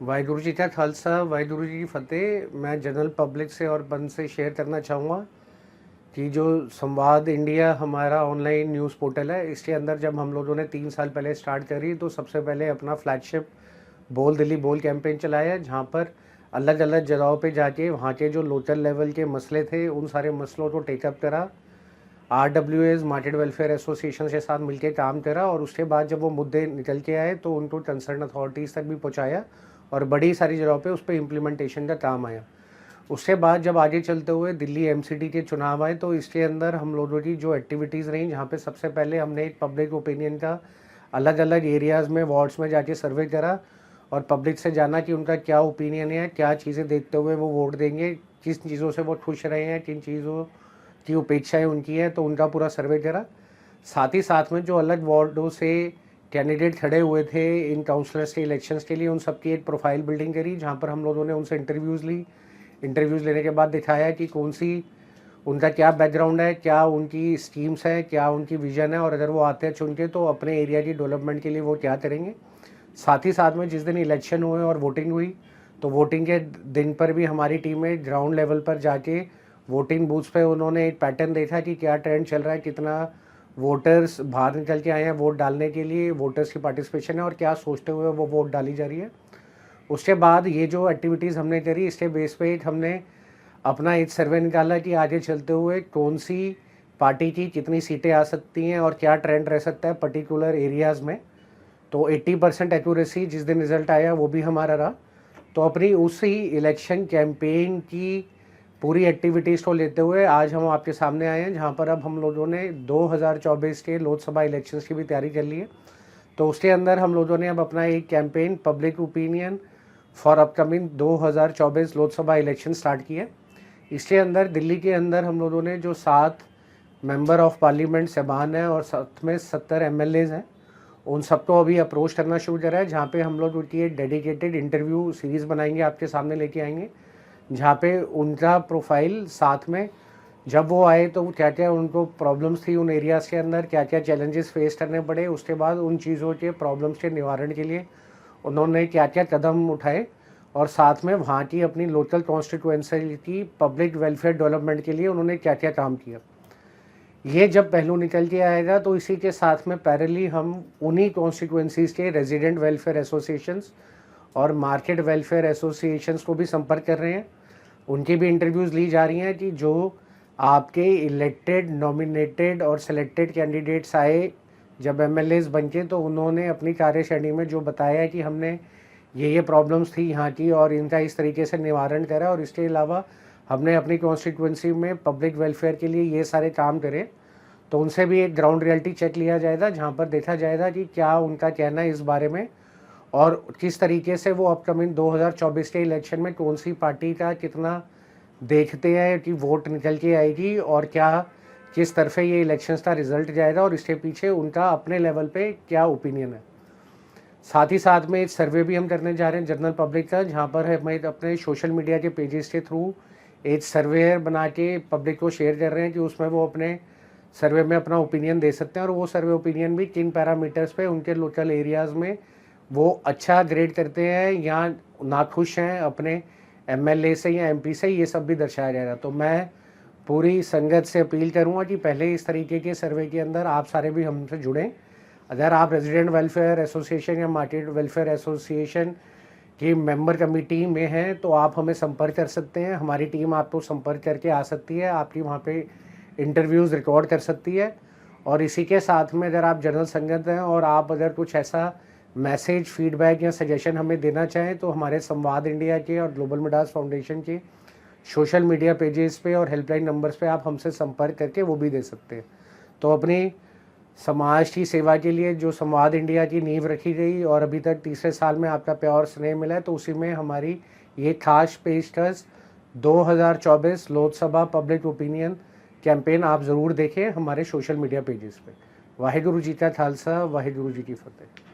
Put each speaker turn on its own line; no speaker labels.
वाहिगुरु जी का खालसा, वाहिगुरु जी की फ़तेह। मैं जनरल पब्लिक से और बंद से शेयर करना चाहूँगा कि जो संवाद इंडिया हमारा ऑनलाइन न्यूज़ पोर्टल है, इसके अंदर जब हम लोगों ने 3 साल पहले स्टार्ट करी तो सबसे पहले अपना फ्लैगशिप बोल दिल्ली बोल कैंपेन चलाया, जहाँ पर अलग अलग जगहों पे जाके वहाँ के जो लोकल लेवल के मसले थे उन सारे मसलों को टेकअप करा। RWAs मार्केट वेलफेयर एसोसिएशन के साथ मिलकर काम करा और उसके बाद जब वो मुद्दे निकल के आए तो उनको कंसर्न अथॉरिटीज़ तक भी पहुँचाया और बड़ी सारी जगहों पे उस पर इम्प्लीमेंटेशन का काम आया। उसके बाद जब आगे चलते हुए दिल्ली MCD के चुनाव आए तो इसके अंदर हम लोगों की जो एक्टिविटीज़ रहीं, जहाँ पे सबसे पहले हमने एक पब्लिक ओपिनियन का अलग अलग एरियाज़ में वार्ड्स में जाके सर्वे करा और पब्लिक से जाना कि उनका क्या ओपिनियन है, क्या चीज़ें देखते हुए वो वोट देंगे, किस चीज़ों से वो खुश रहे हैं, किन चीज़ों की अपेक्षाएं उनकी हैं, तो उनका पूरा सर्वे करा। साथ ही साथ में जो अलग वार्डों से कैंडिडेट खड़े हुए थे इन काउंसलर्स के इलेक्शंस के लिए, उन सबकी एक प्रोफाइल बिल्डिंग करी, जहाँ पर हम लोगों ने उनसे इंटरव्यूज़ ली। इंटरव्यूज़ लेने के बाद दिखाया कि कौन सी उनका क्या बैकग्राउंड है, क्या उनकी स्कीम्स हैं, क्या उनकी विज़न है और अगर वो आते हैं चुन के तो अपने एरिया की डेवलपमेंट के लिए वो क्या करेंगे। साथ ही साथ में जिस दिन इलेक्शन हुए और वोटिंग हुई तो वोटिंग के दिन पर भी हमारी टीमें ग्राउंड लेवल पर जाके वोटिंग बूथ्स पे उन्होंने एक पैटर्न देखा कि क्या ट्रेंड चल रहा है, कितना वोटर्स बाहर निकल के आए हैं वोट डालने के लिए, वोटर्स की पार्टिसिपेशन है और क्या सोचते हुए वो वोट डाली जा रही है। उसके बाद ये जो एक्टिविटीज़ हमने करी इसके बेस पे हमने अपना एक सर्वे निकाला कि आगे चलते हुए कौन सी पार्टी की कितनी सीटें आ सकती हैं और क्या ट्रेंड रह सकता है पर्टिकुलर एरियाज़ में। तो 80% एक्यूरेसी जिस दिन रिज़ल्ट आया वो भी हमारा रहा। तो अपनी उसी इलेक्शन कैंपेन की पूरी एक्टिविटीज़ को लेते हुए आज हम आपके सामने आए हैं, जहां पर अब हम लोगों ने 2024 के लोकसभा इलेक्शंस की भी तैयारी कर ली है। तो उसके अंदर हम लोगों ने अब अपना एक campaign public opinion for upcoming 2024 Lok Sabha election start किया। इसके अंदर दिल्ली के अंदर हम लोगों ने जो 7 मेंबर ऑफ पार्लियामेंट साहबान हैं और साथ में 70 MLAs हैं, उन सबको अभी अप्रोच करना शुरू करा है, जहाँ पे हम लोग उनकी एक डेडिकेटेड इंटरव्यू सीरीज़ बनाएंगे, आपके सामने लेके आएंगे, जहाँ पे उनका प्रोफाइल साथ में जब वो आए तो क्या क्या उनको प्रॉब्लम्स थी उन एरियाज़ के अंदर, क्या क्या चैलेंजेस फेस करने पड़े, उसके बाद उन चीज़ों के प्रॉब्लम्स के निवारण के लिए उन्होंने क्या क्या कदम उठाए और साथ में वहाँ की अपनी लोकल कॉन्स्टिट्यूएंसी की पब्लिक वेलफेयर डेवलपमेंट के लिए उन्होंने क्या क्या काम किया। ये जब पहलू निकल के आएगा तो इसी के साथ में पैरेलली हम उन्हीं कॉन्स्टिट्यूएंसीज़ के रेजिडेंट वेलफेयर एसोसिएशंस और मार्केट वेलफेयर एसोसिएशंस को भी संपर्क कर रहे हैं। उनकी भी इंटरव्यूज़ ली जा रही हैं कि जो आपके इलेक्टेड, नॉमिनेटेड और सेलेक्टेड कैंडिडेट्स आए जब MLAs बन के, तो उन्होंने अपनी कार्यशैली में जो बताया है कि हमने ये प्रॉब्लम्स थी यहाँ की और इनका इस तरीके से निवारण करा और इसके अलावा हमने अपनी कॉन्स्टिट्यूएंसी में पब्लिक वेलफेयर के लिए ये सारे काम करे। तो उनसे भी एक ग्राउंड रियलिटी चेक लिया जाएगा, जहाँ पर देखा जाएगा कि क्या उनका कहना है इस बारे में और किस तरीके से वो अपकमिंग 2024 के इलेक्शन में कौन सी पार्टी का कितना देखते हैं कि वोट निकल के आएगी और क्या किस तरफे ये इलेक्शंस का रिजल्ट जाएगा और इसके पीछे उनका अपने लेवल पे क्या ओपिनियन है। साथ ही साथ में एक सर्वे भी हम करने जा रहे हैं जनरल पब्लिक का, जहाँ पर हमें अपने सोशल मीडिया के पेजेस के थ्रू एक सर्वे बना के पब्लिक को शेयर कर रहे हैं कि उसमें वो अपने सर्वे में अपना ओपिनियन दे सकते हैं और वो सर्वे ओपिनियन भी किन पैरामीटर्स पे उनके लोकल एरियाज़ में वो अच्छा ग्रेड करते हैं या नाखुश हैं अपने MLA से या MP से, ये सब भी दर्शाया जाएगा। तो मैं पूरी संगत से अपील करूंगा कि पहले इस तरीके के सर्वे के अंदर आप सारे भी हमसे जुड़ें। अगर आप रेजिडेंट वेलफेयर एसोसिएशन या मार्केट वेलफेयर एसोसिएशन की मेंबर कमेटी में हैं तो आप हमें संपर्क कर सकते हैं, हमारी टीम आपको संपर्क करके आ सकती है, आपकी वहाँ पे इंटरव्यूज़ रिकॉर्ड कर सकती है। और इसी के साथ में अगर आप जनरल संगत हैं और आप अगर कुछ ऐसा मैसेज, फीडबैक या सजेशन हमें देना चाहें तो हमारे संवाद इंडिया के और ग्लोबल मिडास फाउंडेशन के सोशल मीडिया पेजेस पे और हेल्पलाइन नंबर्स पे आप हमसे संपर्क करके वो भी दे सकते हैं। तो अपनी समाज की सेवा के लिए जो संवाद इंडिया की नींव रखी गई और अभी तक तीसरे साल में आपका प्यार स्नेह मिला है, तो उसी में हमारी ये खास पेशकश 2024 लोकसभा पब्लिक ओपिनियन कैंपेन आप ज़रूर देखें हमारे सोशल मीडिया पेजेस पे। वाहिगुरु जी का खालसा, वाहिगुरु जी की फतेह।